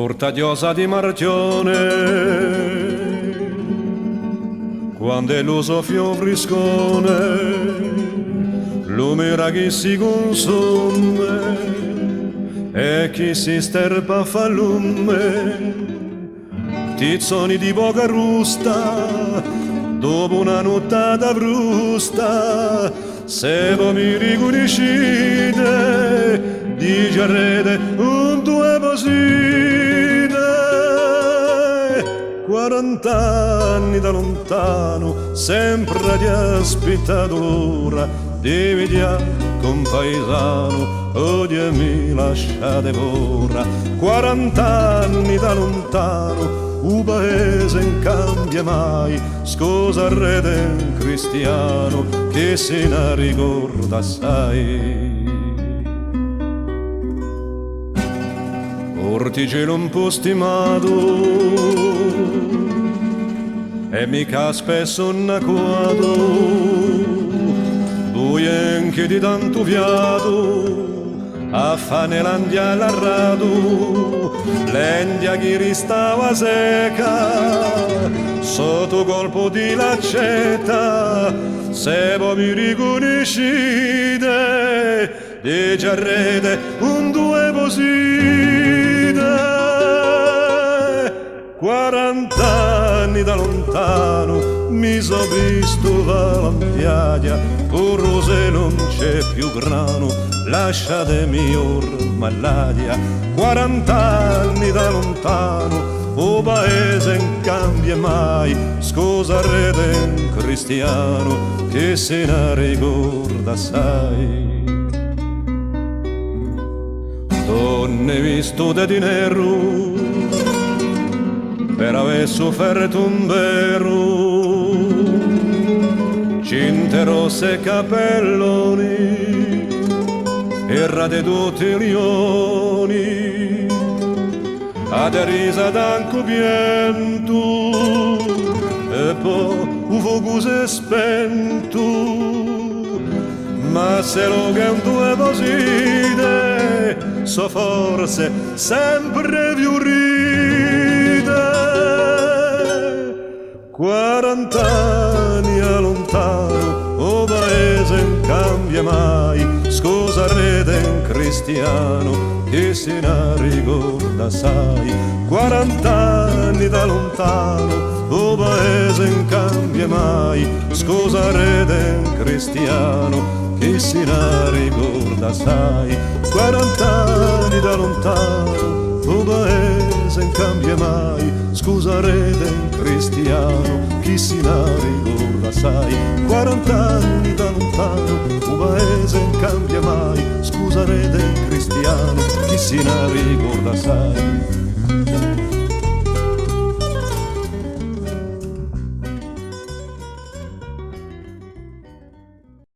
Urta diosa di Martione, quando è l'uso fiovriscone, l'umera chi si consume e chi si sterpa fa lume, tizzoni di boca rusta, dopo una nottata frusta, se voi mi riconoscete, di giarrete un due posine, 40 anni da lontano, sempre ti aspettato l'ora di vedere con paesano, odiami lasciate ora, 40 anni da lontano, un paese non cambia mai, scusa rete cristiano che se ne ricorda assai. Ortigelo un po' stimato e mica spesso anacquato, due anche di tanto fiato a fane l'andia all'arrato, l'endia che ristava secca sotto colpo di laccetta, se voi mi riconoscete, di giarrete un due posite, 40 anni da lontano mi so visto valampiaia, un rose non c'è più grano, lasciatemi ormai l'aria, 40 anni da lontano, o paese non cambia mai, scusa rete cristiano che se ne ricorda assai. Donne vestute di nero per aver sofferto un vero, cinte rosse e capelloni, errate tutti i leoni, ad risa d'anco piento, e poi un fuoco si è spento, ma se lo che un due posite, so forse sempre più ride, 40 anni a lontano, o paese non cambia mai, scusa rete cristiano che se ne ricorda assai, 40 anni da lontano, o paese non cambia mai, scusa rete cristiano che se ne ricorda assai, 40 anni da lontano, o paese non cambia mai, scusa rete cristiano che se ne ricorda assai, 40 anni da lontano, o paese non cambia mai, scusa rete cristiano che se ne ricorda assai.